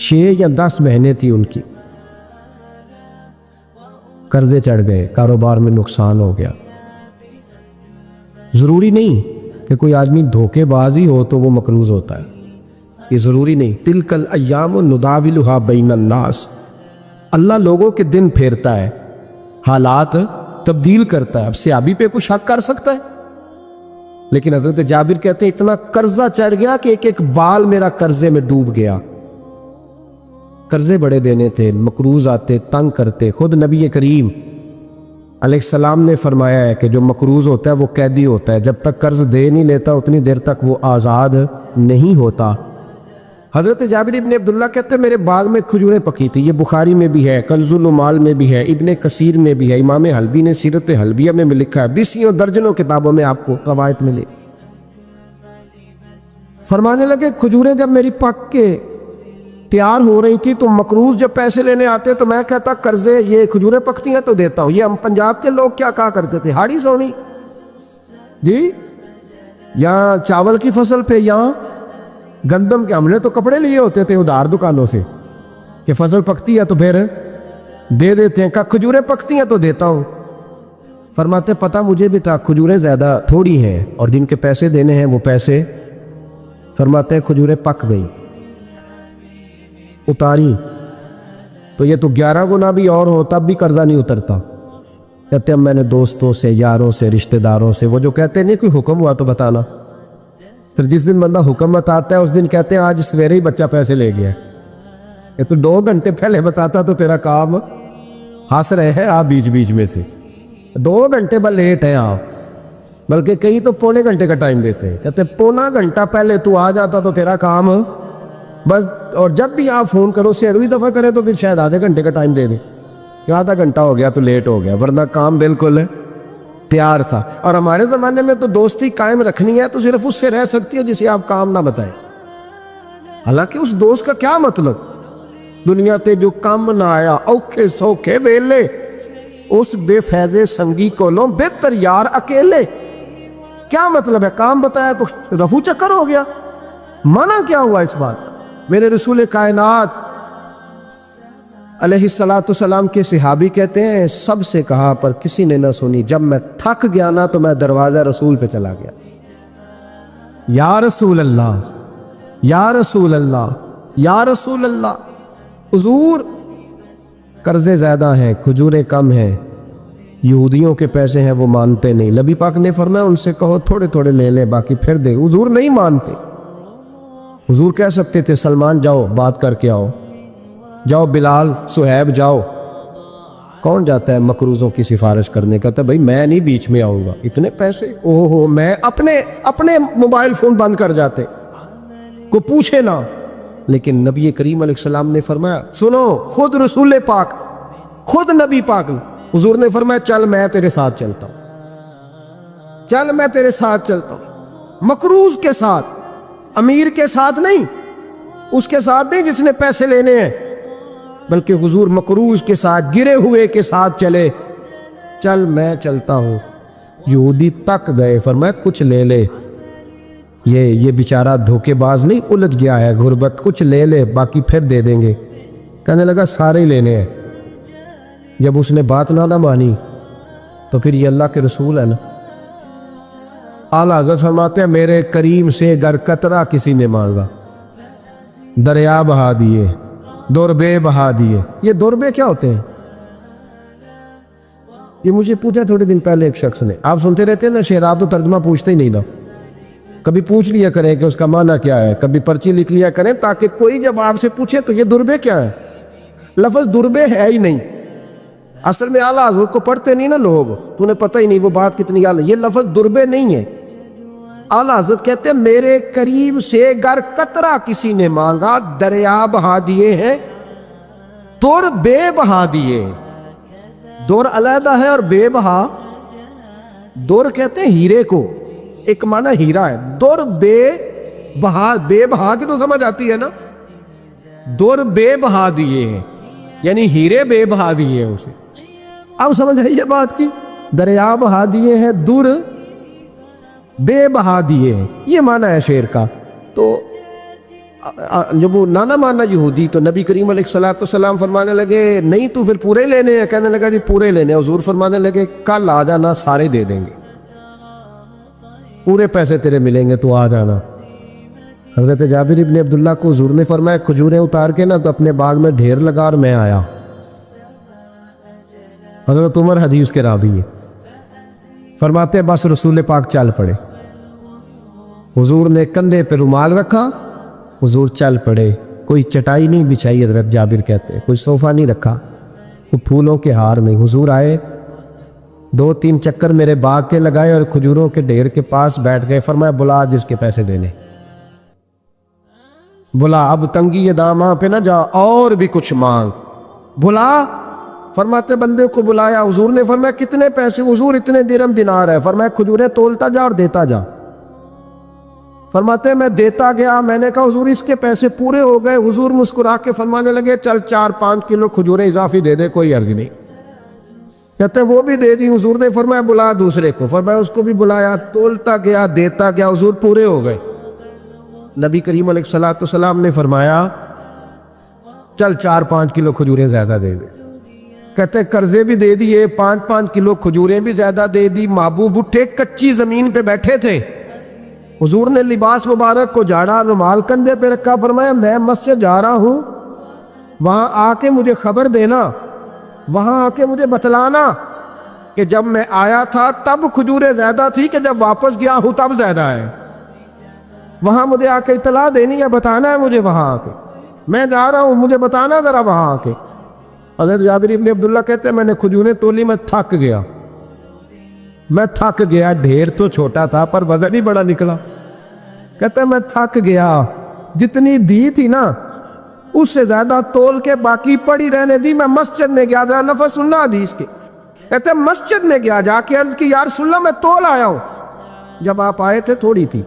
6 یا 10 مہینے تھی ان کی، قرضے چڑھ گئے، کاروبار میں نقصان ہو گیا۔ ضروری نہیں کہ کوئی آدمی دھوکے باز ہی ہو تو وہ مقروض ہوتا ہے، یہ ضروری نہیں۔ تلک الایام نداولھا بین الناس، اللہ لوگوں کے دن پھیرتا ہے، حالات تبدیل کرتا ہے۔ اب صحابی پہ کچھ شک کر سکتا ہے؟ لیکن حضرت جابر کہتے ہیں اتنا قرضہ چڑھ گیا کہ ایک ایک بال میرا قرضے میں ڈوب گیا۔ قرضے بڑے دینے تھے، مقروض آتے، تنگ کرتے۔ خود نبی کریم علیہ السلام نے فرمایا ہے کہ جو مقروض ہوتا ہے وہ قیدی ہوتا ہے، جب تک قرض دے نہیں لیتا اتنی دیر تک وہ آزاد نہیں ہوتا۔ حضرت جابر ابن عبداللہ کہتے ہیں میرے باغ میں کھجوریں پکی تھی، یہ بخاری میں بھی ہے، کنز العمال میں بھی ہے، ابن کثیر میں بھی ہے، امام حلبی نے سیرت حلبیہ میں بھی لکھا ہے، بیسیوں درجنوں کتابوں میں آپ کو روایت ملے۔ فرمانے لگے کھجوریں جب میری پک کے تیار ہو رہی تھی تو مقروض جب پیسے لینے آتے تو میں کہتا قرضے یہ کھجوریں پکتی ہیں تو دیتا ہوں۔ یہ ہم پنجاب کے لوگ کیا کہا کرتے تھے، ہاڑی سونی جی، یہاں چاول کی فصل پہ، یہاں گندم کے، ہم نے تو کپڑے لیے ہوتے تھے ادھار دکانوں سے کہ فصل پکتی ہے تو پھر دے دیتے ہیں، کہ کھجوریں پکتی ہیں تو دیتا ہوں۔ فرماتے پتہ مجھے بھی تھا کھجوریں زیادہ تھوڑی ہیں اور جن کے پیسے دینے ہیں وہ پیسے، فرماتے ہیں کھجوریں پک گئی، اتاری تو یہ تو 11 گنا بھی اور ہو تب بھی قرضہ نہیں اترتا۔ کہتے ہیں میں نے دوستوں سے، یاروں سے، رشتہ داروں سے، وہ جو کہتے ہیں نہیں کوئی حکم ہوا تو بتانا، پھر جس دن بندہ حکم بتاتا ہے اس دن کہتے ہیں آج سویرے ہی بچہ پیسے لے گیا، یہ تو 2 گھنٹے پہلے بتاتا تو تیرا کام ہنس رہے ہیں آپ بیچ بیچ میں سے، 2 گھنٹے بس لیٹ ہیں آپ، بلکہ کئی تو پونے گھنٹے کا ٹائم دیتے ہیں، کہتے ہیں پونا گھنٹہ پہلے تو آ جاتا تو تیرا کام بس، اور جب بھی آپ فون کرو سے اگلی دفعہ کریں تو پھر شاید آدھے گھنٹے کا ٹائم دے دیں کہ آدھا گھنٹہ ہو گیا تو لیٹ ہو گیا، ورنہ کام بالکل تیار تھا۔ اور ہمارے زمانے میں تو دوستی قائم رکھنی ہے تو صرف اس سے رہ سکتی ہے جسے آپ کام نہ بتائیں، حالانکہ اس دوست کا کیا مطلب، دنیا تے جو کام نہ آیا اوکھے سوکھے ویلے، اس بے فیضے سنگی کو لو بہتر یار اکیلے، کیا مطلب ہے؟ کام بتایا تو رفو چکر ہو گیا، منع کیا ہوا اس بات؟ میرے رسول کائنات علیہ السلام کے صحابی کہتے ہیں سب سے کہا پر کسی نے نہ سنی، جب میں تھک گیا نا تو میں دروازہ رسول پہ چلا گیا، یا رسول اللہ، یا رسول اللہ، یا رسول اللہ، حضور قرضے زیادہ ہیں، کھجوریں کم ہیں، یہودیوں کے پیسے ہیں وہ مانتے نہیں، نبی پاک نے فرمایا ان سے کہو تھوڑے تھوڑے لے لے باقی پھر دے، حضور نہیں مانتے۔ حضور کہہ سکتے تھے سلمان جاؤ بات کر کے آؤ، جاؤ بلال، صہیب جاؤ، کون جاتا ہے مقروضوں کی سفارش کرنے؟ کہتا ہے بھائی میں نہیں بیچ میں آؤں گا، اتنے پیسے اوہ ہو، میں اپنے موبائل فون بند کر جاتے، کو پوچھے نہ۔ لیکن نبی کریم علیہ السلام نے فرمایا سنو، خود رسول پاک، خود نبی پاک نے، حضور نے فرمایا چل میں تیرے ساتھ چلتا ہوں، چل میں تیرے ساتھ چلتا ہوں، مقروض کے ساتھ، امیر کے ساتھ نہیں، اس کے ساتھ نہیں جس نے پیسے لینے ہیں، بلکہ حضور مقروض کے ساتھ، گرے ہوئے کے ساتھ چلے، چل میں چلتا ہوں۔ یہودی تک گئے، فرمایا کچھ لے لے، یہ بیچارہ دھوکے باز نہیں الجھ گیا ہے، غربت، کچھ لے لے باقی پھر دے دیں گے۔ کہنے لگا سارے ہی لینے ہیں۔ جب اس نے بات نہ مانی تو پھر یہ اللہ کے رسول ہے نا۔ اعلیٰ حضرت فرماتے ہیں میرے کریم سے گر قطرہ کسی نے مانگا، دریا بہا دیے، دوربے بہا دیے۔ یہ دوربے کیا ہوتے ہیں؟ یہ مجھے پوچھا تھوڑے دن پہلے ایک شخص نے، آپ سنتے رہتے ہیں نا شعر، آپ تو ترجمہ پوچھتے ہی نہیں نا، کبھی پوچھ لیا کریں کہ اس کا معنی کیا ہے، کبھی پرچی لکھ لیا کریں تاکہ کوئی جب آپ سے پوچھے تو یہ دوربے کیا ہے۔ لفظ دوربے ہے ہی نہیں، اصل میں اعلیٰ حضرت کو پڑھتے نہیں نا لوگ، تو نے پتہ ہی نہیں وہ بات کتنی اعلیٰ، یہ لفظ دوربے نہیں ہے۔ اعلیٰ حضرت کہتے ہیں میرے قریب سے گر قطرہ کسی نے مانگا، دریا بہا دیے ہیں، دور بے بہا دیے۔ دور علیحدہ ہے اور بے بہا، دور کہتے ہیں ہیرے کو، ایک معنی ہیرا ہے، دور بے بہا، بے بہا کی تو سمجھ آتی ہے نا، دور بے بہا دیے ہیں یعنی ہیرے بے بہا دیے ہیں اسے۔ اب سمجھ آئیے بات کی، دریا بہا دیے ہیں، دور بے بہا دیے ہیں، یہ معنی ہے شعر کا۔ تو جب وہ نانا مانا یہودی تو نبی کریم علیہ الصلوۃ والسلام فرمانے لگے نہیں تو پھر پورے لینے ہیں؟ کہنے لگا جی پورے لینے ہیں۔ حضور فرمانے لگے کل آ جانا، سارے دے دیں گے، پورے پیسے تیرے ملیں گے، تو آ جانا۔ حضرت جابر ابن عبداللہ کو حضور نے فرمایا کھجوریں اتار کے نا تو اپنے باغ میں ڈھیر لگا اور میں آیا۔ حضرت عمر حدیث کے راوی ہے، فرماتے ہیں بس رسول پاک چل پڑے، حضور نے کندھے پہ رومال رکھا، حضور چل پڑے۔ کوئی چٹائی نہیں بچھائی، حضرت جابر کہتے ہیں، کوئی صوفہ نہیں رکھا، کوئی پھولوں کے ہار نہیں۔ حضور آئے، 2-3 چکر میرے باغ کے لگائے اور کھجوروں کے ڈھیر کے پاس بیٹھ گئے۔ فرمایا بلا جس کے پیسے دینے، بلا، اب تنگی یہ داماں پہ نہ جا، اور بھی کچھ مانگ، بلا۔ فرماتے بندے کو بلایا، حضور نے فرمایا کتنے پیسے؟ حضور اتنے درہم دینار ہے۔ فرمایا کھجوریں تولتا جا اور دیتا جا۔ فرماتے میں دیتا گیا، میں نے کہا حضور اس کے پیسے پورے ہو گئے۔ حضور مسکرا کے فرمانے لگے چل 4-5 کلو کھجوریں اضافی دے دے، کوئی عرض نہیں۔ کہتے ہیں وہ بھی دے دی۔ حضور نے فرمایا بلا دوسرے کو، فرمایا اس کو بھی بلایا، تولتا گیا، دیتا گیا، حضور پورے ہو گئے۔ نبی کریم علیہ الصلوۃ والسلام نے فرمایا چل 4-5 کلو کھجوریں زیادہ دے دے۔ کہتے ہیں قرضے بھی دے دیے، 5-5 کلو کھجوریں بھی زیادہ دے دی۔ محبوب اٹھے، کچی زمین پہ بیٹھے تھے، حضور نے لباس مبارک کو جھاڑا، رومال کندھے پہ رکھا، فرمایا میں مسجد جا رہا ہوں، وہاں آ کے مجھے خبر دینا، وہاں آ کے مجھے بتلانا کہ جب میں آیا تھا تب کھجوریں زیادہ تھی کہ جب واپس گیا ہوں تب زیادہ ہے۔ وہاں مجھے آ کے اطلاع دینی ہے، بتانا ہے مجھے، وہاں آ کے میں جا رہا ہوں، مجھے بتانا ذرا وہاں آ کے۔ حضرت جابر ابن عبداللہ کہتے ہیں میں نے کھجوریں تولی، میں تھک گیا، میں تھک گیا، ڈھیر تو چھوٹا تھا پر وزن ہی بڑا نکلا۔ کہتے ہیں میں تھک گیا، جتنی دی تھی نا اس سے زیادہ تول کے باقی پڑی رہنے دی۔ میں مسجد میں گیا، ذرا لفظ سننا حدیث کے، کہتے ہیں مسجد میں گیا، جا کے عرض کی یا رسول اللہ میں تول آیا ہوں، جب آپ آئے تھے تھوڑی تھی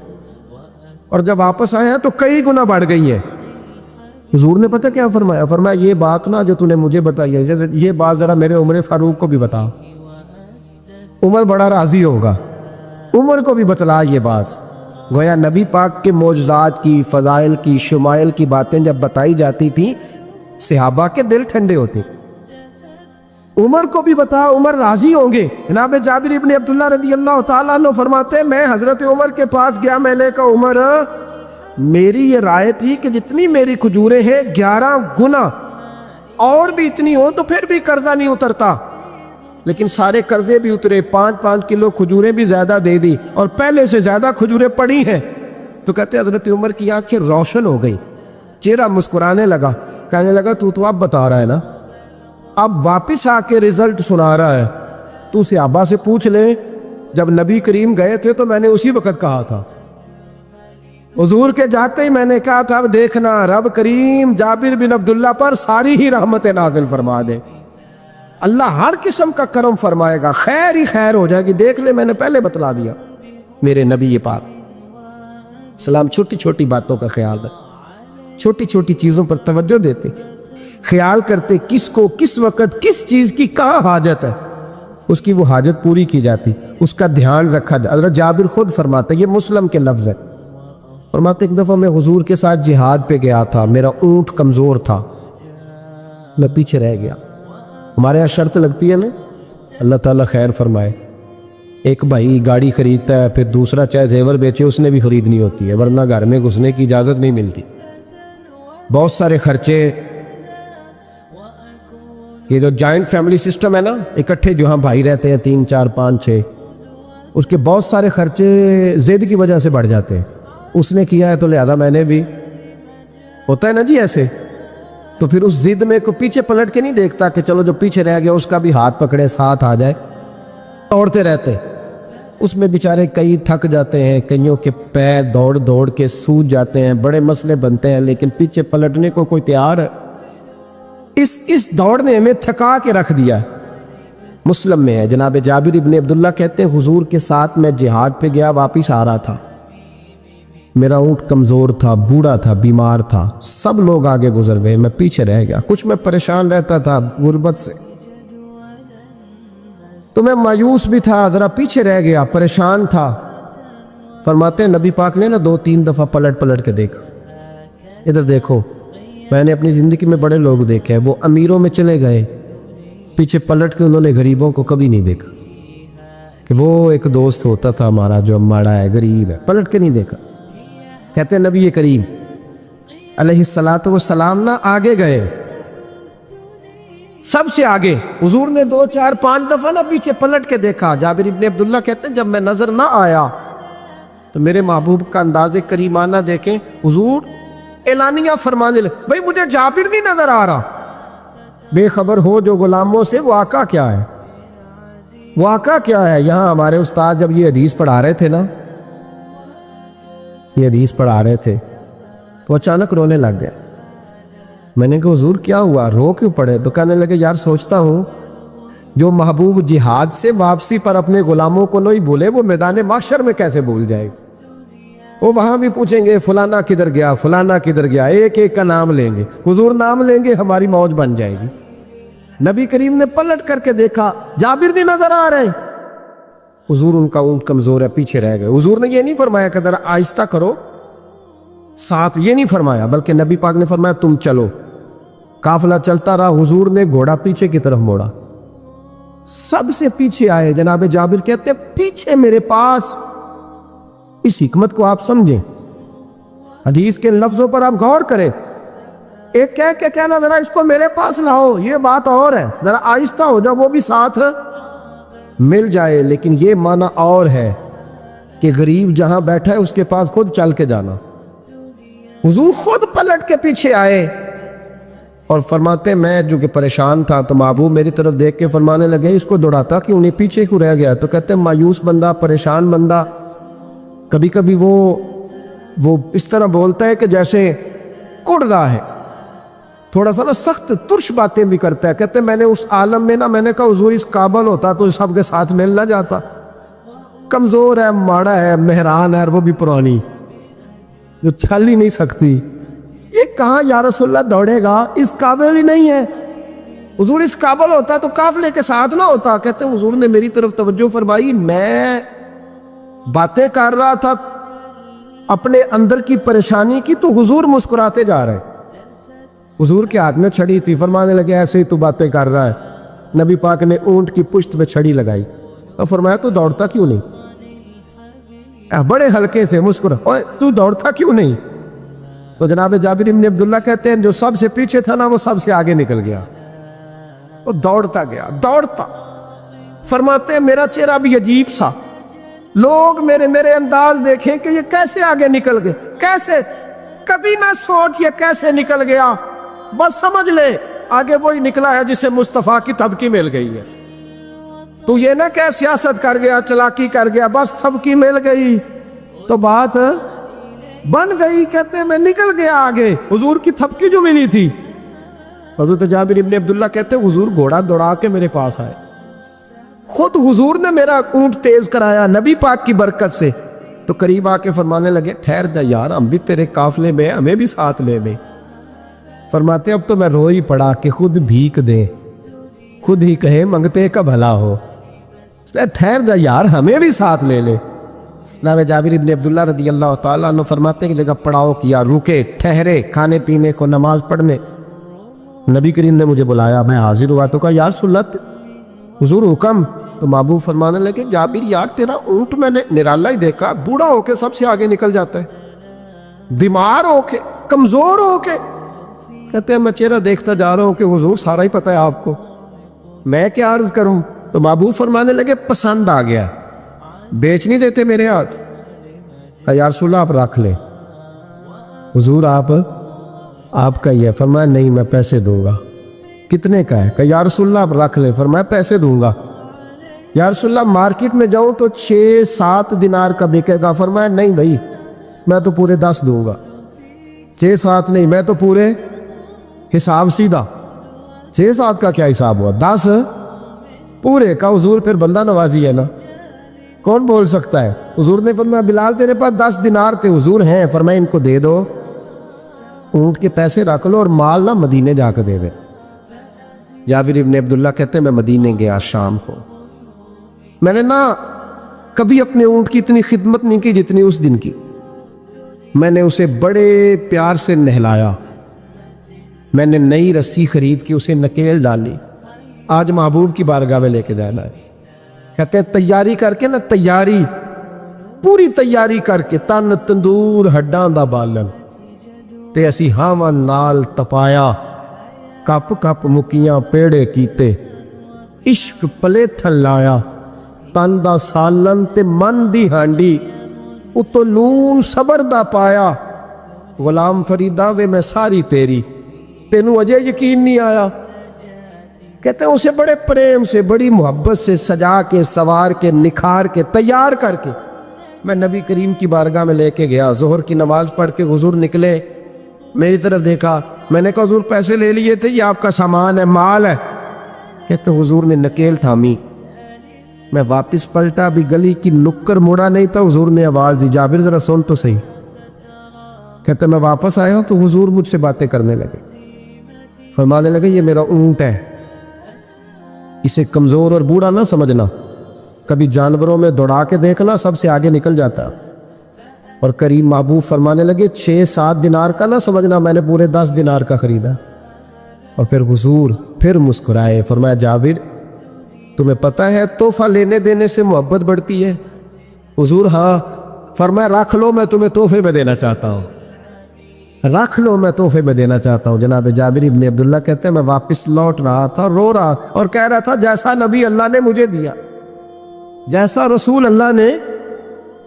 اور جب واپس آئے ہیں تو کئی گنا بڑھ گئی ہے۔ حضور نے پتہ کیا فرمایا؟ فرمایا یہ بات نا جو تو نے مجھے بتائی ہے، یہ بات ذرا میرے عمر فاروق کو بھی بتا، عمر بڑا راضی ہوگا، عمر کو بھی بتلا یہ بات۔ گویا نبی پاک کے معجزات کی، فضائل کی، شمائل کی باتیں جب بتائی جاتی تھیں صحابہ کے دل ٹھنڈے ہوتے۔ عمر کو بھی بتا، عمر راضی ہوں گے۔ جناب جابر ابن عبداللہ رضی اللہ تعالیٰ عنہ فرماتے ہیں میں حضرت عمر کے پاس گیا، میں نے کہا عمر میری یہ رائے تھی کہ جتنی میری کھجوریں ہیں 11 گنا اور بھی اتنی ہو تو پھر بھی قرضہ نہیں اترتا، لیکن سارے قرضے بھی اترے، 5-5 کلو کھجوریں بھی زیادہ دے دی اور پہلے سے زیادہ کھجوریں پڑی ہیں۔ تو کہتے حضرت عمر کی آنکھیں روشن ہو گئی، چہرہ مسکرانے لگا، کہنے لگا تو اب بتا رہا ہے نا، اب واپس آ کے رزلٹ سنا رہا ہے، تو صحابہ سے پوچھ لے جب نبی کریم گئے تھے تو میں نے اسی وقت کہا تھا، حضور کے جاتے ہی میں نے کہا تھا اب دیکھنا رب کریم جابر بن عبداللہ پر ساری ہی رحمت نازل فرما دے، اللہ ہر قسم کا کرم فرمائے گا، خیر ہی خیر ہو جائے گی، دیکھ لے میں نے پہلے بتلا دیا۔ میرے نبی پاک سلام چھوٹی چھوٹی باتوں کا خیال رکھ، چھوٹی چھوٹی چیزوں پر توجہ دیتے، خیال کرتے کس کو کس وقت کس چیز کی کہاں حاجت ہے، اس کی وہ حاجت پوری کی جاتی، اس کا دھیان رکھا جاتا۔ حضرت جابر خود فرماتے، یہ مسلم کے لفظ ہے، فرماتے ایک دفعہ میں حضور کے ساتھ جہاد پہ گیا تھا، میرا اونٹ کمزور تھا، میں پیچھے رہ گیا۔ ہمارے یہاں شرط لگتی ہے نا، اللہ تعالیٰ خیر فرمائے، ایک بھائی گاڑی خریدتا ہے پھر دوسرا چاہے زیور بیچے اس نے بھی خریدنی ہوتی ہے، ورنہ گھر میں گھسنے کی اجازت نہیں ملتی، بہت سارے خرچے۔ یہ جو جوائنٹ فیملی سسٹم ہے نا، اکٹھے جو ہاں بھائی رہتے ہیں 3 4 5 6، اس کے بہت سارے خرچے ضد کی وجہ سے بڑھ جاتے ہیں، اس نے کیا ہے تو لہذا میں نے بھی، ہوتا ہے نا جی ایسے، تو پھر اس ضد میں کو پیچھے پلٹ کے نہیں دیکھتا کہ چلو جو پیچھے رہ گیا اس کا بھی ہاتھ پکڑے ساتھ آ جائے، دوڑتے رہتے، اس میں بیچارے کئی تھک جاتے ہیں، کئیوں کے پیر دوڑ دوڑ کے سوج جاتے ہیں، بڑے مسئلے بنتے ہیں، لیکن پیچھے پلٹنے کو کوئی تیار ہے؟ اس دوڑ نے ہمیں تھکا کے رکھ دیا۔ مسلم میں ہے، جناب جابر ابن عبداللہ کہتے ہیں حضور کے ساتھ میں جہاد پہ گیا، واپس آ رہا تھا، میرا اونٹ کمزور تھا، بوڑھا تھا، بیمار تھا، سب لوگ آگے گزر گئے، میں پیچھے رہ گیا، کچھ میں پریشان رہتا تھا غربت سے، تو میں مایوس بھی تھا، ذرا پیچھے رہ گیا، پریشان تھا۔ فرماتے ہیں نبی پاک نے نا 2-3 دفعہ پلٹ کے دیکھا، ادھر دیکھو، میں نے اپنی زندگی میں بڑے لوگ دیکھے ہیں، وہ امیروں میں چلے گئے، پیچھے پلٹ کے انہوں نے غریبوں کو کبھی نہیں دیکھا کہ وہ ایک دوست ہوتا تھا ہمارا جو ماڑا ہے، غریب ہے، پلٹ کے نہیں دیکھا۔ کہتے ہیں نبی کریم علیہ الصلاۃ والسلام نہ آگے گئے، سب سے آگے۔ حضور نے 2 4 5 دفعہ نہ پیچھے پلٹ کے دیکھا۔ جابر ابن عبداللہ کہتے ہیں جب میں نظر نہ آیا تو میرے محبوب کا انداز کریمانہ دیکھیں، حضور اعلانیہ فرمانے لگے، بھئی مجھے جابر نہیں نظر آ رہا۔ بے خبر ہو جو غلاموں سے، واقعہ کیا ہے؟ واقعہ کیا ہے؟ یہاں ہمارے استاد جب یہ حدیث پڑھا رہے تھے نا، یہ حدیث پڑھا رہے تھے تو اچانک رونے لگ گئے۔ میں نے کہا حضور کیا ہوا، رو کیوں پڑے؟ تو کہنے لگے یار سوچتا ہوں جو محبوب جہاد سے واپسی پر اپنے غلاموں کو نہیں بھولے، وہ میدان محشر میں کیسے بھول جائے؟ وہ وہاں بھی پوچھیں گے فلانا کدھر گیا، فلانا کدھر گیا، ایک ایک کا نام لیں گے، حضور نام لیں گے ہماری موج بن جائے گی۔ نبی کریم نے پلٹ کر کے دیکھا، جابر نہیں نظر آ رہے، حضور ان کا اونٹ کمزور ہے، پیچھے رہ گئے۔ حضور نے یہ نہیں فرمایا کہ ذرا آہستہ کرو ساتھ، یہ نہیں فرمایا، بلکہ نبی پاک نے فرمایا تم چلو۔ قافلہ چلتا رہا، حضور نے گھوڑا پیچھے کی طرف موڑا، سب سے پیچھے آئے۔ جناب جابر کہتے ہیں پیچھے میرے پاس۔ اس حکمت کو آپ سمجھیں، حدیث کے لفظوں پر آپ غور کریں۔ ایک کہہ کے کہنا ذرا اس کو میرے پاس لاؤ، یہ بات اور ہے، ذرا آہستہ ہو جاؤ، وہ بھی ساتھ مل جائے۔ لیکن یہ معنی اور ہے کہ غریب جہاں بیٹھا ہے اس کے پاس خود چل کے جانا۔ حضور خود پلٹ کے پیچھے آئے اور فرماتے میں جو کہ پریشان تھا تو محبوب میری طرف دیکھ کے فرمانے لگے اس کو دوڑاتا کیوں نہیں، پیچھے کیوں رہ گیا؟ تو کہتے ہیں مایوس بندہ، پریشان بندہ کبھی کبھی وہ اس طرح بولتا ہے کہ جیسے کڑ رہا ہے، تھوڑا سا نا سخت ترش باتیں بھی کرتا ہے۔ کہتے ہیں میں نے اس عالم میں نا، میں نے کہا حضور اس قابل ہوتا تو سب کے ساتھ مل نہ جاتا، کمزور ہے، ماڑا ہے، مہران ہے، وہ بھی پرانی جو چل ہی نہیں سکتی، یہ کہاں یا رسول اللہ دوڑے گا، اس قابل ہی نہیں ہے۔ حضور اس قابل ہوتا تو قافلے کے ساتھ نہ ہوتا۔ کہتے ہیں حضور نے میری طرف توجہ فرمائی، میں باتیں کر رہا تھا اپنے اندر کی پریشانی کی تو حضور مسکراتے جا رہے۔ حضور کے ہاتھ میں چھڑی تھی، فرمانے لگے ایسے ہی تو باتیں کر رہا ہے۔ نبی پاک نے اونٹ کی پشت پہ چھڑی لگائی اور فرمایا تو دوڑتا کیوں نہیں؟ بڑے ہلکے سے مسکرا، اوے تو دوڑتا کیوں نہیں؟ تو جناب جابر ابن عبداللہ کہتے ہیں جو سب سے پیچھے تھا نا وہ سب سے آگے نکل گیا، وہ دوڑتا گیا، دوڑتا۔ فرماتے ہیں میرا چہرہ بھی عجیب سا، لوگ میرے انداز دیکھیں کہ یہ کیسے آگے نکل گئے، کیسے، کبھی نہ سوچ یہ کیسے نکل گیا، بس سمجھ لے آگے وہی نکلا ہے جسے مصطفیٰ کی تھبکی مل گئی ہے۔ تو یہ نہ کہ سیاست کر گیا، چلاکی کر گیا، بس تھبکی مل گئی تو بات بن گئی۔ کہتے ہیں میں نکل گیا آگے، حضور کی تھبکی جو ملی تھی۔ حضرت جابر ابن عبداللہ کہتے ہیں حضور گھوڑا دوڑا کے میرے پاس آئے، خود حضور نے میرا اونٹ تیز کرایا نبی پاک کی برکت سے۔ تو قریب آ کے فرمانے لگے ٹھہر جا یار، ہم بھی تیرے قافلے میں، ہمیں بھی ساتھ لے لے۔ فرماتے اب تو میں رو ہی پڑا کہ خود بھیک دے، خود ہی کہے منگتے کا بھلا ہو، ٹھہر جا یار ہمیں بھی ساتھ لے لے۔ جناب جابر ابن عبداللہ رضی اللہ تعالیٰ عنہ فرماتے ہیں کہ جگہ پڑاؤ کیا، رکے، ٹھہرے کھانے پینے کو، نماز پڑھنے۔ نبی کریم نے مجھے بلایا، میں حاضر ہوا تو کہا یا رسول اللہ حضور حکم۔ تو محبوب فرمانے لگے جابر یار تیرا اونٹ میں نے نرالا ہی دیکھا، بوڑھا ہو کے سب سے آگے نکل جاتا ہے، بیمار ہو کے، کمزور ہو کے۔ کہتے ہیں میں چہرہ دیکھتا جا رہا ہوں کہ حضور سارا ہی پتہ ہے آپ کو، میں کیا عرض کروں؟ تو محبوب فرمانے لگے پسند آ گیا، بیچ نہیں دیتے میرے ہاتھ؟ کہا یا رسول اللہ آپ رکھ لیں۔ حضور آپ کا ہی ہے؟ فرمایا نہیں میں پیسے دوں گا۔ کتنے کا ہے؟ کہا یا رسول اللہ آپ رکھ لیں۔ فرمایا پیسے دوں گا۔ یا رسول اللہ مارکیٹ میں جاؤں تو 6-7 دینار کا بکے گا۔ فرمایا نہیں بھائی میں تو پورے 10 دوں گا۔ 6-7 نہیں، میں تو پورے حساب سیدھا، 6-7 کا کیا حساب ہوا، 10 پورے کا۔ حضور پھر بندہ نوازی ہے نا، کون بول سکتا ہے؟ حضور نے فرمایا بلال تیرے پاس 10 دینار تھے؟ حضور ہیں۔ فرمایا ان کو دے دو، اونٹ کے پیسے رکھ لو اور مال نہ مدینے جا کے دے دے۔ جابر ابن عبداللہ کہتے ہیں میں مدینے گیا شام کو، میں نے نا کبھی اپنے اونٹ کی اتنی خدمت نہیں کی جتنی اس دن کی۔ میں نے اسے بڑے پیار سے نہلایا، میں نے نئی رسی خرید کے اسے نکیل ڈالی، آج محبوب کی بارگاہ میں لے کے جانا ہے۔ کہتے ہیں تیاری کر کے نا، تیاری پوری تیاری کر کے، تن تندور ہڈاں دا بالن تے اسی ہاواں نال تپایا، کپ کپ مکیاں پیڑے کیتے، عشق پلے تھل لایا، تن دا سالن تے من دی ہانڈی، اتو نون صبر دا پایا، غلام فریدا وے میں ساری تیری، تینوں اجے یقین نہیں آیا۔ کہتے ہیں اسے بڑے پریم سے، بڑی محبت سے سجا کے، سوار کے، نکھار کے، تیار کر کے میں نبی کریم کی بارگاہ میں لے کے گیا۔ ظہر کی نماز پڑھ کے حضور نکلے، میری طرف دیکھا، میں نے کہا حضور پیسے لے لیے تھے، یہ آپ کا سامان ہے، مال ہے؟ کہتے ہیں حضور نے نکیل تھامی، میں واپس پلٹا، بھی گلی کی نکر مڑا نہیں تھا، حضور نے آواز دی، جابر ذرا سن تو صحیح۔ کہتے ہیں میں واپس آیا ہوں تو حضور مجھ سے باتیں کرنے لگے، فرمانے لگے یہ میرا اونٹ ہے، اسے کمزور اور بوڑھا نہ سمجھنا، کبھی جانوروں میں دوڑا کے دیکھنا، سب سے آگے نکل جاتا۔ اور کریم محبوب فرمانے لگے 6-7 دینار کا نہ سمجھنا، میں نے پورے 10 دینار کا خریدا۔ اور پھر حضور پھر مسکرائے، فرمایا جابر تمہیں پتہ ہے تحفہ لینے دینے سے محبت بڑھتی ہے؟ حضور ہاں۔ فرمایا رکھ لو، میں تمہیں تحفے میں دینا چاہتا ہوں، رکھ لو، میں تحفے میں دینا چاہتا ہوں۔ جناب جابر ابن عبداللہ کہتے ہیں میں واپس لوٹ رہا تھا، رو رہا اور کہہ رہا تھا جیسا نبی اللہ نے مجھے دیا، جیسا رسول اللہ نے،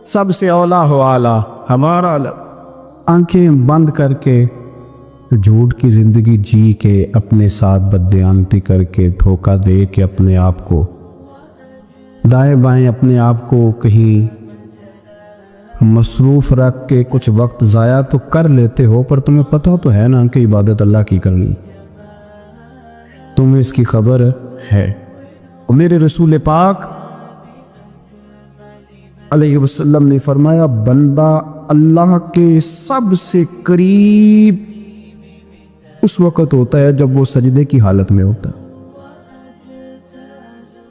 سب سے اولا ہو اعلیٰ ہمارا علم۔ آنکھیں بند کر کے، جھوٹ کی زندگی جی کے، اپنے ساتھ بددیانتی کر کے، دھوکہ دے کے، اپنے آپ کو دائیں بائیں، اپنے آپ کو کہیں مصروف رکھ کے کچھ وقت ضائع تو کر لیتے ہو، پر تمہیں پتہ تو ہے نا کہ عبادت اللہ کی کرنی، تمہیں اس کی خبر ہے۔ اور میرے رسول پاک علیہ وسلم نے فرمایا بندہ اللہ کے سب سے قریب اس وقت ہوتا ہے جب وہ سجدے کی حالت میں ہوتا ہے۔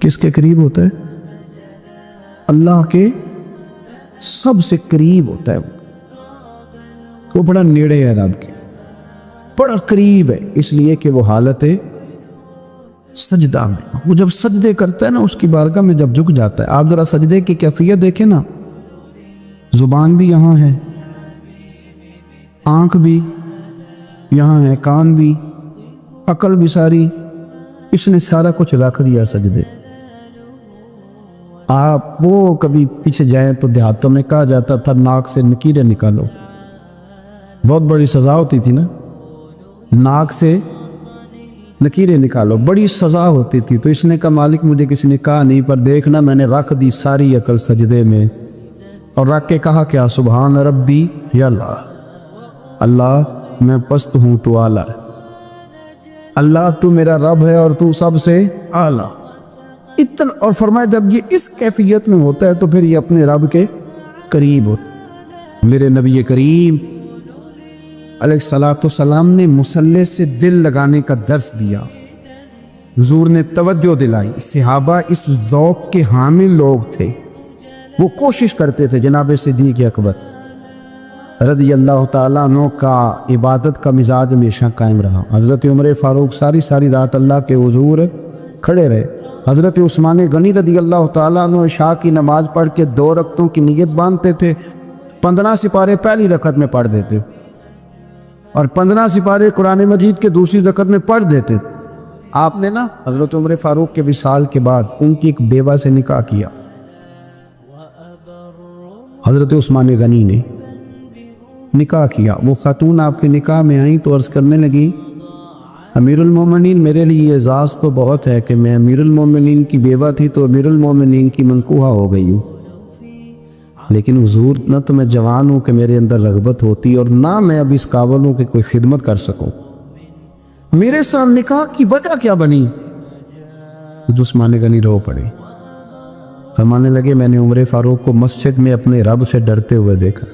کس کے قریب ہوتا ہے؟ اللہ کے سب سے قریب ہوتا ہے، وہ بڑا نیڑے ہے رب کے، بڑا قریب ہے، اس لیے کہ وہ حالت ہے سجدہ میں، وہ جب سجدے کرتا ہے نا، اس کی بارگاہ میں جب جھک جاتا ہے۔ آپ ذرا سجدے کی کیفیت دیکھیں نا، زبان بھی یہاں ہے، آنکھ بھی یہاں ہے، کان بھی، عقل بھی ساری، اس نے سارا کچھ رکھ دیا سجدے۔ آپ وہ کبھی پیچھے جائیں تو دیہاتوں میں کہا جاتا تھا ناک سے نکیریں نکالو، بہت بڑی سزا ہوتی تھی نا، ناک سے نکیریں نکالو، بڑی سزا ہوتی تھی۔ تو اس نے کہا مالک مجھے کسی نے کہا نہیں، پر دیکھنا میں نے رکھ دی ساری عقل سجدے میں، اور رکھ کے کہا کیا؟ سبحان ربی یا اللہ، اللہ میں پست ہوں تو اعلیٰ ہے، اللہ تو میرا رب ہے اور تو سب سے اعلیٰ اتنا۔ اور فرمایا جب یہ اس کیفیت میں ہوتا ہے تو پھر یہ اپنے رب کے قریب ہوتا ہے۔ میرے نبی کریم علیہ الصلاۃ والسلام نے مصلی سے دل لگانے کا درس دیا، حضور نے توجہ دلائی، صحابہ اس ذوق کے حامل لوگ تھے، وہ کوشش کرتے تھے۔ جناب صدیق اکبر رضی اللہ تعالیٰ عنہ کا عبادت کا مزاج ہمیشہ قائم رہا۔ حضرت عمر فاروق ساری رات اللہ کے حضور کھڑے رہے۔ حضرت عثمان غنی رضی اللہ تعالیٰ عنہ عشاء کی نماز پڑھ کے 2 رکعتوں کی نیت باندھتے تھے، 15 سپارے پہلی رکعت میں پڑھ دیتے اور 15 سپارے قرآن مجید کے دوسری رکعت میں پڑھ دیتے۔ آپ نے نا حضرت عمر فاروق کے وصال کے بعد ان کی ایک بیوہ سے نکاح کیا، حضرت عثمان غنی نے نکاح کیا۔ وہ خاتون آپ کے نکاح میں آئیں تو عرض کرنے لگی امیر المومنین میرے لیے اعزاز تو بہت ہے کہ میں امیر المومنین کی بیوہ تھی تو امیر المومنین کی منکوحہ ہو گئی ہوں، لیکن حضور نہ تو میں جوان ہوں کہ میرے اندر رغبت ہوتی اور نہ میں اب اس قابل ہوں کہ کوئی خدمت کر سکوں، میرے ساتھ نکاح کی وجہ کیا بنی؟ عثمان غنی رو پڑے، فرمانے لگے میں نے عمر فاروق کو مسجد میں اپنے رب سے ڈرتے ہوئے دیکھا،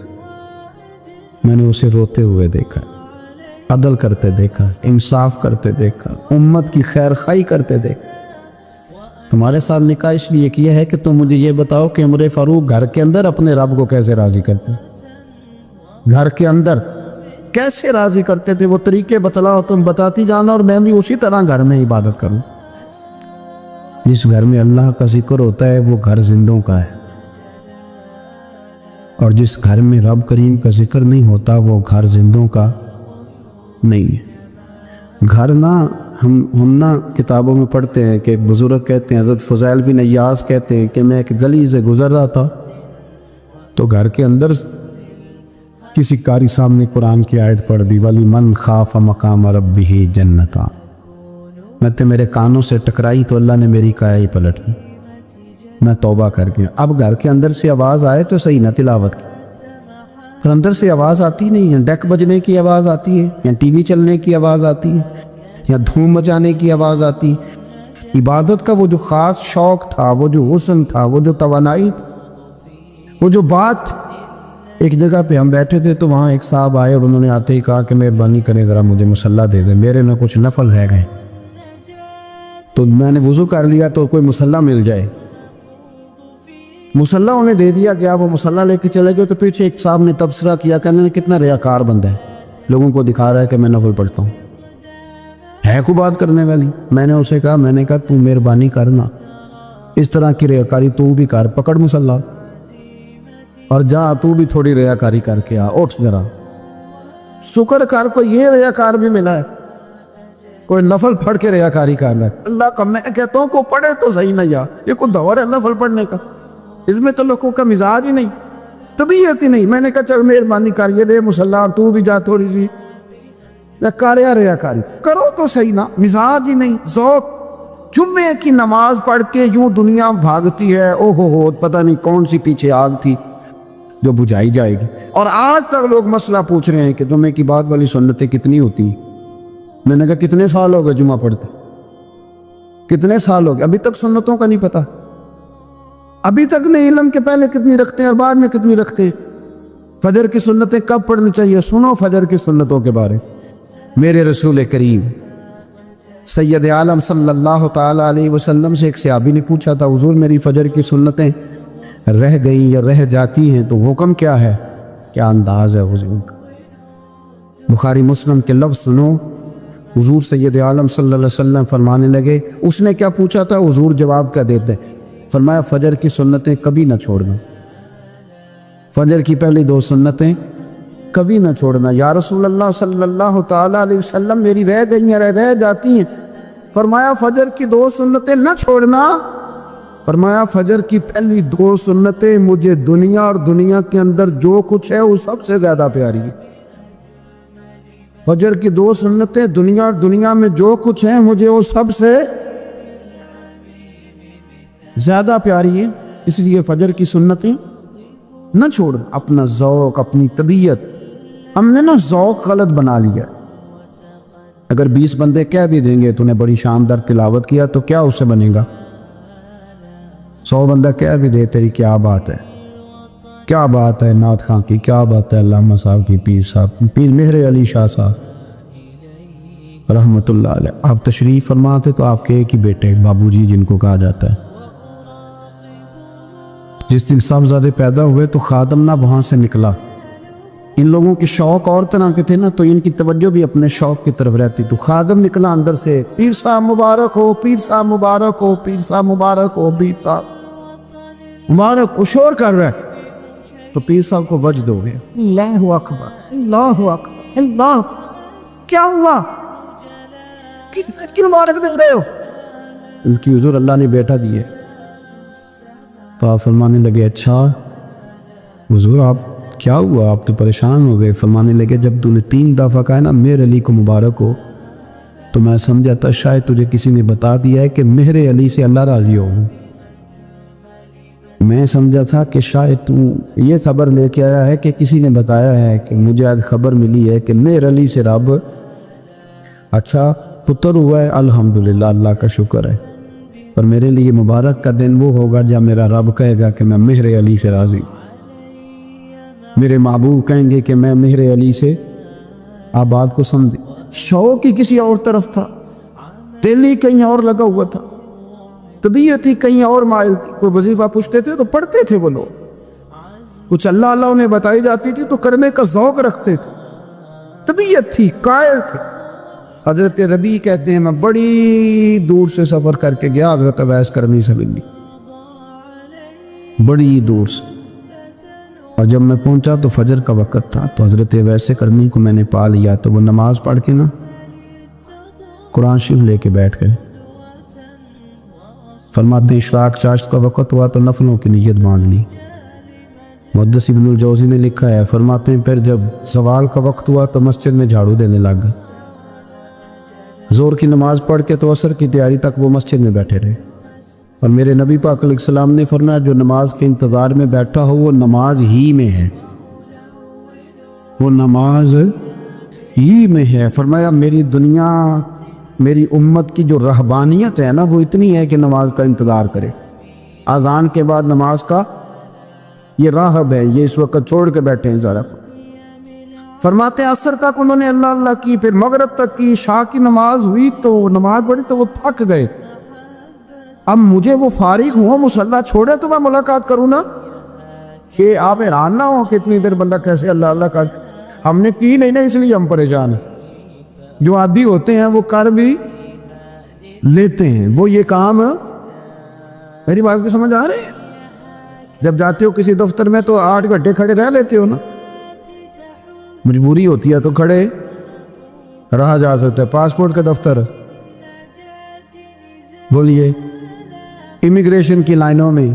میں نے اسے روتے ہوئے دیکھا، عدل کرتے دیکھا، انصاف کرتے دیکھا، امت کی خیر خواہی کرتے دیکھا۔ تمہارے ساتھ نکاح اس لیے کیا ہے کہ تم مجھے یہ بتاؤ کہ عمر فاروق گھر کے اندر اپنے رب کو کیسے راضی کرتے، گھر کے اندر کیسے راضی کرتے تھے، وہ طریقے بتلاؤ، تم بتاتی جانا اور میں بھی اسی طرح گھر میں عبادت کروں۔ جس گھر میں اللہ کا ذکر ہوتا ہے وہ گھر زندوں کا ہے، اور جس گھر میں رب کریم کا ذکر نہیں ہوتا وہ گھر زندوں کا نہیں ہے۔ گھر نہ ہم نہ کتابوں میں پڑھتے ہیں کہ بزرگ کہتے ہیں، حضرت فضیل بن عیاض کہتے ہیں کہ میں ایک گلی سے گزر رہا تھا تو گھر کے اندر کسی قاری صاحب نے قرآن کی آیت پڑھ دی، وَلِمَنْ خَافَ مَقَامَ رَبِّهِ جَنَّتَانِ، میں تو میرے کانوں سے ٹکرائی تو اللہ نے میری کایا ہی پلٹ دی، میں توبہ کر گیا۔ اب گھر کے اندر سے آواز آئے تو صحیح نہ تلاوت کی، پھر اندر سے آواز آتی نہیں ہے، ڈیک بجنے کی آواز آتی ہے، یا ٹی وی چلنے کی آواز آتی ہے، یا دھوم مچانے کی آواز آتی ہے۔ عبادت کا وہ جو خاص شوق تھا، وہ جو حسن تھا، وہ جو توانائی تھی، وہ جو بات، ایک جگہ پہ ہم بیٹھے تھے تو وہاں ایک صاحب آئے اور انہوں نے آتے ہی کہا کہ مہربانی کریں ذرا مجھے مصلی دے دیں، میرے میں کچھ نفل رہ گئے۔ تو میں نے وضو کر لیا تو کوئی مصلی مل جائے، مصلی انہیں دے دیا گیا، وہ مصلی لے کے چلے گئے تو پیچھے ایک صاحب نے تبصرہ کیا، کہنے نے کتنا ریاکار بندہ ہے، لوگوں کو دکھا رہا ہے کہ میں نفل پڑھتا ہوں، ہے کو بات کرنے والی۔ میں نے اسے کہا، تو مہربانی کرنا، اس طرح کی ریاکاری تو بھی کر، پکڑ مصلی اور جا، تو بھی تھوڑی ریاکاری کر کے آ، اٹھ ذرا، شکر کر کو یہ ریاکار بھی ملا ہے، کوئی نفل پڑھ کے ریاکاری کر رہا ہے۔ اللہ کا میں کہتا ہوں کو پڑھے تو صحیح نہ، یا یہ کوئی دور ہے نفل پڑھنے کا؟ اس میں تو لوگوں کا مزاج ہی نہیں، طبیعت ہی نہیں۔ میں نے کہا چل مہربانی کر یہ دے مصلی اور تو بھی جا تھوڑی سی ریاکاری کرو تو صحیح نا، مزاج ہی نہیں، ذوق۔ جمعے کی نماز پڑھ کے یوں دنیا بھاگتی ہے، او ہو پتہ نہیں کون سی پیچھے آگ تھی جو بجھائی جائے گی، اور آج تک لوگ مسئلہ پوچھ رہے ہیں کہ جمعے کی بعد والی سنتیں کتنی ہوتی ہیں۔ میں نے کہا کتنے سال ہو گئے جمعہ پڑھتے، کتنے سال ہو گئے، ابھی تک سنتوں کا نہیں پتہ، ابھی تک نہیں علم کے پہلے کتنی رکھتے ہیں اور بعد میں کتنی رکھتے ہیں۔ فجر کی سنتیں کب پڑھنی چاہیے؟ سنو فجر کی سنتوں کے بارے۔ میرے رسول کریم سید عالم صلی اللہ تعالیٰ علیہ وسلم سے ایک صحابی نے پوچھا تھا، حضور میری فجر کی سنتیں رہ گئیں یا رہ جاتی ہیں تو حکم کیا ہے؟ کیا انداز ہے حضور کا؟ بخاری مسلم کے لفظ سنو، حضور سید عالم صلی اللہ علیہ وسلم فرمانے لگے، اس نے کیا پوچھا تھا؟ حضور جواب کیا دیتے؟ فرمایا فجر کی سنتیں کبھی نہ چھوڑنا، فجر کی پہلی 2 سنتیں کبھی نہ چھوڑنا۔ یا رسول اللہ صلی اللہ تعالیٰ علیہ وسلم میری رہ گئی ہیں، رہ جاتی ہیں۔ فرمایا فجر کی 2 سنتیں نہ چھوڑنا، فرمایا فجر کی پہلی 2 سنتیں مجھے دنیا اور دنیا کے اندر جو کچھ ہے وہ سب سے زیادہ پیاری ہے۔ فجر کی 2 سنتیں دنیا اور دنیا میں جو کچھ ہے مجھے وہ سب سے زیادہ پیاری ہے، اس لیے فجر کی سنتیں نہ چھوڑ۔ اپنا ذوق، اپنی طبیعت، ہم نے نا ذوق غلط بنا لیا۔ اگر 20 بندے کہہ بھی دیں گے تو نے بڑی شاندار تلاوت کیا تو کیا اس سے بنے گا؟ 100 بندہ کہہ بھی دے تیری کیا بات ہے، کیا بات ہے نعت خاں کی، کیا بات ہے علامہ صاحب کی، پیر صاحب کی، پیر مہر علی شاہ صاحب رحمۃ اللہ علیہ۔ آپ تشریف فرماتے تو آپ کے ایک ہی بیٹے بابو جی جن کو کہا جاتا ہے، جس دن صاحبزادے پیدا ہوئے تو خادم نہ وہاں سے نکلا۔ ان لوگوں کے شوق اور طرح کے تھے نا، تو ان کی توجہ بھی اپنے شوق کی طرف رہتی، تو خادم نکلا اندر سے، پیر صاحب مبارک ہو، پیر صاحب مبارک ہو، پیر صاحب مبارک ہو، پیر صاحب مبارک ہو، شور کر رہا ہے۔ تو پیر صاحب کو وجد ہو گیا، اللہ اکبر، اللہ اکبر، اللہ، کیا ہوا؟ کس کی مبارک دے رہے ہو؟ اس کی حضور اللہ نے بیٹا دیے۔ تو آپ فرمانے لگے اچھا حضور آپ کیا ہوا، آپ تو پریشان ہو گئے۔ فرمانے لگے جب تو نے 3 دفعہ کہا نا مہر علی کو مبارک ہو تو میں سمجھا تھا شاید تجھے کسی نے بتا دیا ہے کہ مہر علی سے اللہ راضی ہو۔ میں سمجھا تھا کہ شاید تو یہ خبر لے کے آیا ہے کہ کسی نے بتایا ہے کہ مجھے آج خبر ملی ہے کہ مہر علی سے رب اچھا پتر ہوا ہے، الحمدللہ اللہ کا شکر ہے، پر میرے لیے مبارک کا دن وہ ہوگا جب میرا رب کہے گا کہ میں مہر علی سے راضی، میرے محبوب کہیں گے کہ میں مہر علی سے۔ آپ بات کو سمجھیں، شوق ہی کسی اور طرف تھا، دل ہی کہیں اور لگا ہوا تھا، طبیعت ہی کہیں اور مائل تھی۔ کوئی وظیفہ پوچھتے تھے تو پڑھتے تھے وہ لوگ، کچھ اللہ اللہ انہیں بتائی جاتی تھی تو کرنے کا ذوق رکھتے تھے، طبیعت تھی، قائل تھے۔ حضرت ربیع کہتے ہیں میں بڑی دور سے سفر کر کے گیا حضرت اویس کرنی سے ملنی، بڑی دور سے، اور جب میں پہنچا تو فجر کا وقت تھا، تو حضرت اویس کرنی کو میں نے پا لیا، تو وہ نماز پڑھ کے نا قرآن شریف لے کے بیٹھ گئے۔ فرماتے ہیں اشراق چاشت کا وقت ہوا تو نفلوں کی نیت باندھ لی۔ محدث ابن الجوزی نے لکھا ہے، فرماتے ہیں پھر جب زوال کا وقت ہوا تو مسجد میں جھاڑو دینے لگ گئے۔ زور کی نماز پڑھ کے تو عصر کی تیاری تک وہ مسجد میں بیٹھے رہے، اور میرے نبی پاک علیہ السلام نے فرمایا جو نماز کے انتظار میں بیٹھا ہو وہ نماز ہی میں ہے، وہ نماز ہی میں ہے۔ فرمایا میری دنیا، میری امت کی جو رہبانیت ہے نا وہ اتنی ہے کہ نماز کا انتظار کرے، اذان کے بعد نماز کا یہ راہب ہے، یہ اس وقت چھوڑ کے بیٹھے ہیں ذرا۔ فرماتے ہیں عصر تک انہوں نے اللہ اللہ کی، پھر مغرب تک کی، عشاء کی نماز ہوئی تو نماز پڑھی تو وہ تھک گئے۔ اب مجھے وہ فارغ ہوں، مصلی چھوڑے تو میں ملاقات کروں نا، کہ آپ حیران نہ ہو کہ اتنی دیر بندہ کیسے اللہ اللہ کر، ہم نے کی نہیں نا اس لیے ہم پریشان ہیں۔ جو عادی ہوتے ہیں وہ کر بھی لیتے ہیں، وہ یہ کام، میری بات کو سمجھ آ رہی ہے؟ جب جاتے ہو کسی دفتر میں تو 8 گھنٹے کھڑے رہ لیتے ہو نا، مجبوری ہوتی ہے تو کھڑے رہا جا سکتا ہے۔ پاسپورٹ کا دفتر، بولیے امیگریشن کی لائنوں میں،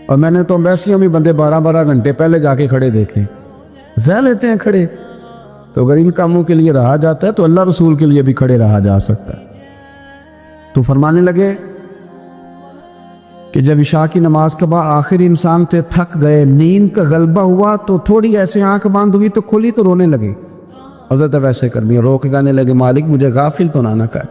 اور میں نے تو ایمبیسیوں میں بندے 12 گھنٹے پہلے جا کے کھڑے دیکھے، رہ لیتے ہیں کھڑے۔ تو اگر ان کاموں کے لیے رہا جاتا ہے تو اللہ رسول کے لیے بھی کھڑے رہا جا سکتا ہے۔ تو فرمانے لگے کہ جب عشاء کی نماز کے بعد آخر انسان سے تھک گئے، نیند کا غلبہ ہوا تو تھوڑی ایسے آنکھ بند ہوئی تو کھلی تو رونے لگے۔ حضرت ویسے کر دیا، رو کے کہنے لگے مالک مجھے غافل تو نہ کر،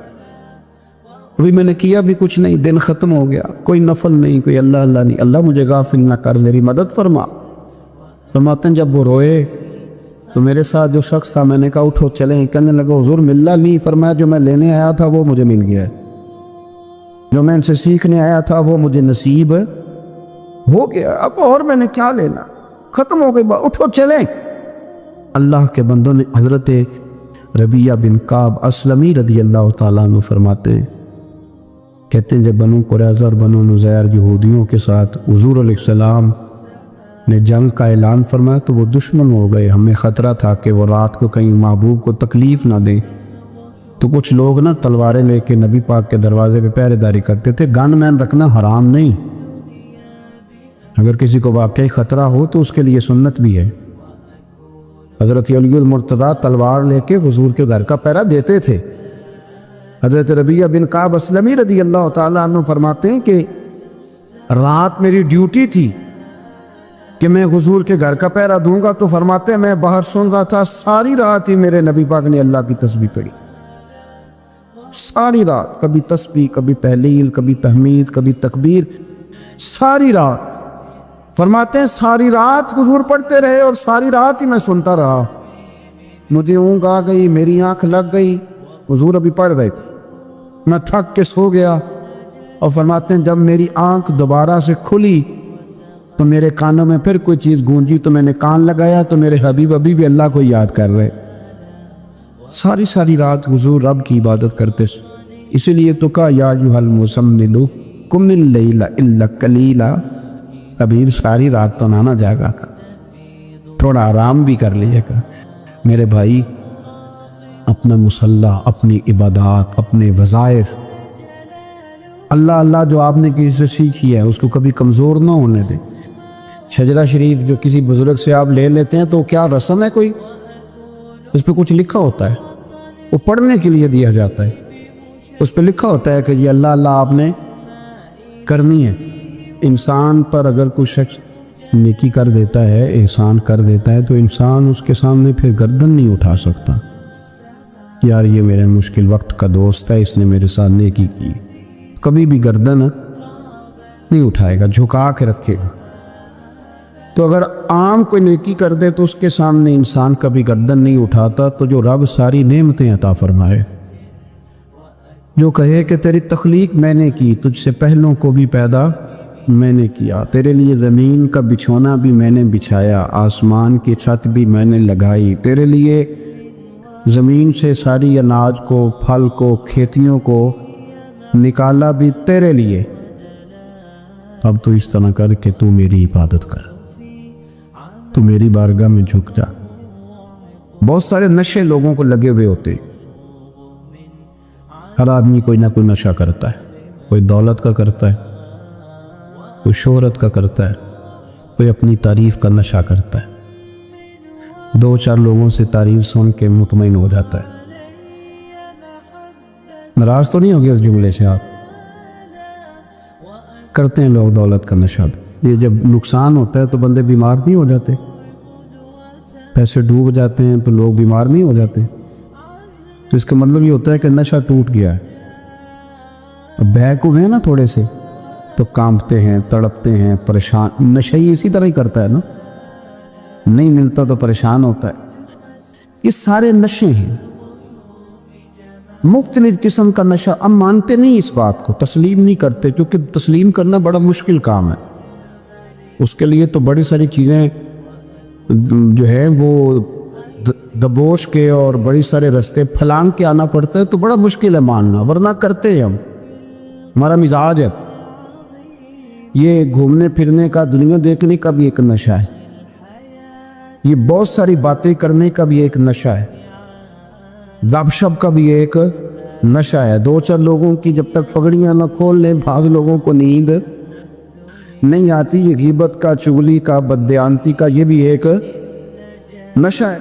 ابھی میں نے کیا بھی کچھ نہیں، دن ختم ہو گیا، کوئی نفل نہیں، کوئی اللہ اللہ نہیں، اللہ مجھے غافل نہ کر، میری مدد فرما۔ فرماتے ہیں جب وہ روئے تو میرے ساتھ جو شخص تھا میں نے کہا اٹھو چلیں، کہنے لگا حضور ملا نہیں، فرمایا جو میں لینے آیا تھا وہ مجھے مل گیا ہے، جو میں ان سے سیکھنے آیا تھا وہ مجھے نصیب ہو گیا، اب اور میں نے کیا لینا، ختم ہو گئی بات، اٹھو چلیں۔ اللہ کے بندوں نے حضرت ربیعہ بن کعب اسلمی رضی اللہ تعالیٰ عنہ فرماتے ہیں، کہتے ہیں جب بنو قریظہ اور بنو نذیر یہودیوں کے ساتھ حضور علیہ السلام نے جنگ کا اعلان فرمایا تو وہ دشمن ہو گئے، ہمیں خطرہ تھا کہ وہ رات کو کہیں محبوب کو تکلیف نہ دیں، تو کچھ لوگ نا تلواریں لے کے نبی پاک کے دروازے پہ پہرے داری کرتے تھے۔ گن مین رکھنا حرام نہیں، اگر کسی کو واقعی خطرہ ہو تو اس کے لیے سنت بھی ہے۔ حضرت علی المرتضیٰ تلوار لے کے حضور کے گھر کا پہرا دیتے تھے۔ حضرت ربیعہ بن کعب اسلمی رضی اللہ تعالیٰ عنہ فرماتے ہیں کہ رات میری ڈیوٹی تھی کہ میں حضور کے گھر کا پہرا دوں گا، تو فرماتے ہیں میں باہر سن رہا تھا، ساری رات ہی میرے نبی پاک نے اللہ کی تسبیح پڑھی، ساری رات، کبھی تسبیح، کبھی تہلیل، کبھی تحمید، کبھی تکبیر، ساری رات۔ فرماتے ہیں ساری رات حضور پڑھتے رہے اور ساری رات ہی میں سنتا رہا، مجھے اونگ آ گئی، میری آنکھ لگ گئی، حضور ابھی پڑھ رہے تھے، میں تھک کے سو گیا۔ اور فرماتے ہیں جب میری آنکھ دوبارہ سے کھلی تو میرے کانوں میں پھر کوئی چیز گونجی، تو میں نے کان لگایا تو میرے حبیب ابھی بھی اللہ کو یاد کر رہے۔ ساری رات حضور رب کی عبادت کرتے، اسی لیے تو کہا یا ایھا المزمل قم اللیل الا قلیلا، حبیب ساری رات تو نہ جاگا کر، تھوڑا آرام بھی کر لیے گا۔ میرے بھائی اپنا مصلی، اپنی عبادات، اپنے وظائف، اللہ اللہ جو آپ نے کسی سے سیکھی ہے اس کو کبھی کمزور نہ ہونے دیں۔ شجرہ شریف جو کسی بزرگ سے آپ لے لیتے ہیں تو کیا رسم ہے کوئی؟ اس پہ کچھ لکھا ہوتا ہے، وہ پڑھنے کے لیے دیا جاتا ہے، اس پہ لکھا ہوتا ہے کہ یہ اللہ اللہ آپ نے کرنی ہے۔ انسان پر اگر کوئی شخص نیکی کر دیتا ہے، احسان کر دیتا ہے، تو انسان اس کے سامنے پھر گردن نہیں اٹھا سکتا، یار یہ میرے مشکل وقت کا دوست ہے، اس نے میرے ساتھ نیکی کی، کبھی بھی گردن نہیں اٹھائے گا، جھکا کے رکھے گا۔ تو اگر عام کوئی نیکی کر دے تو اس کے سامنے انسان کبھی گردن نہیں اٹھاتا، تو جو رب ساری نعمتیں عطا فرمائے، جو کہے کہ تیری تخلیق میں نے کی، تجھ سے پہلوں کو بھی پیدا میں نے کیا، تیرے لیے زمین کا بچھونا بھی میں نے بچھایا، آسمان کی چھت بھی میں نے لگائی، تیرے لیے زمین سے ساری اناج کو، پھل کو، کھیتیوں کو نکالا بھی تیرے لیے۔ اب تو اس طرح کر کہ تو میری عبادت کر، تو میری بارگاہ میں جھک جا۔ بہت سارے نشے لوگوں کو لگے ہوئے ہوتے، ہر آدمی کوئی نہ کوئی نشہ کرتا ہے، کوئی دولت کا کرتا ہے، کوئی شہرت کا کرتا ہے، کوئی اپنی تعریف کا نشہ کرتا ہے، دو چار لوگوں سے تعریف سن کے مطمئن ہو جاتا ہے۔ ناراض تو نہیں ہوگے اس جملے سے؟ آپ کرتے ہیں لوگ دولت کا نشہ بھی۔ یہ جب نقصان ہوتا ہے تو بندے بیمار نہیں ہو جاتے؟ پیسے ڈوب جاتے ہیں تو لوگ بیمار نہیں ہو جاتے؟ تو اس کا مطلب یہ ہوتا ہے کہ نشہ ٹوٹ گیا ہے۔ اب بہک ہوئے ہیں نا تھوڑے سے تو کانپتے ہیں، تڑپتے ہیں، پریشان۔ نشہ ہی اسی طرح ہی کرتا ہے نا، نہیں ملتا تو پریشان ہوتا ہے۔ یہ سارے نشے ہیں، مختلف قسم کا نشہ۔ ہم مانتے نہیں اس بات کو، تسلیم نہیں کرتے، کیونکہ تسلیم کرنا بڑا مشکل کام ہے۔ اس کے لیے تو بڑی ساری چیزیں جو ہے وہ دبوچ کے اور بڑی سارے رستے پھلانگ کے آنا پڑتا ہے، تو بڑا مشکل ہے ماننا، ورنہ کرتے ہیں ہم، ہمارا مزاج ہے۔ یہ گھومنے پھرنے کا، دنیا دیکھنے کا بھی ایک نشہ ہے، یہ بہت ساری باتیں کرنے کا بھی ایک نشہ ہے، گپ شپ کا بھی ایک نشہ ہے۔ دو چار لوگوں کی جب تک پگڑیاں نہ کھول لیں، بعض لوگوں کو نیند نہیں آتی۔ یہ غیبت کا، چغلی کا، بددیانتی کا، یہ بھی ایک نشہ ہے۔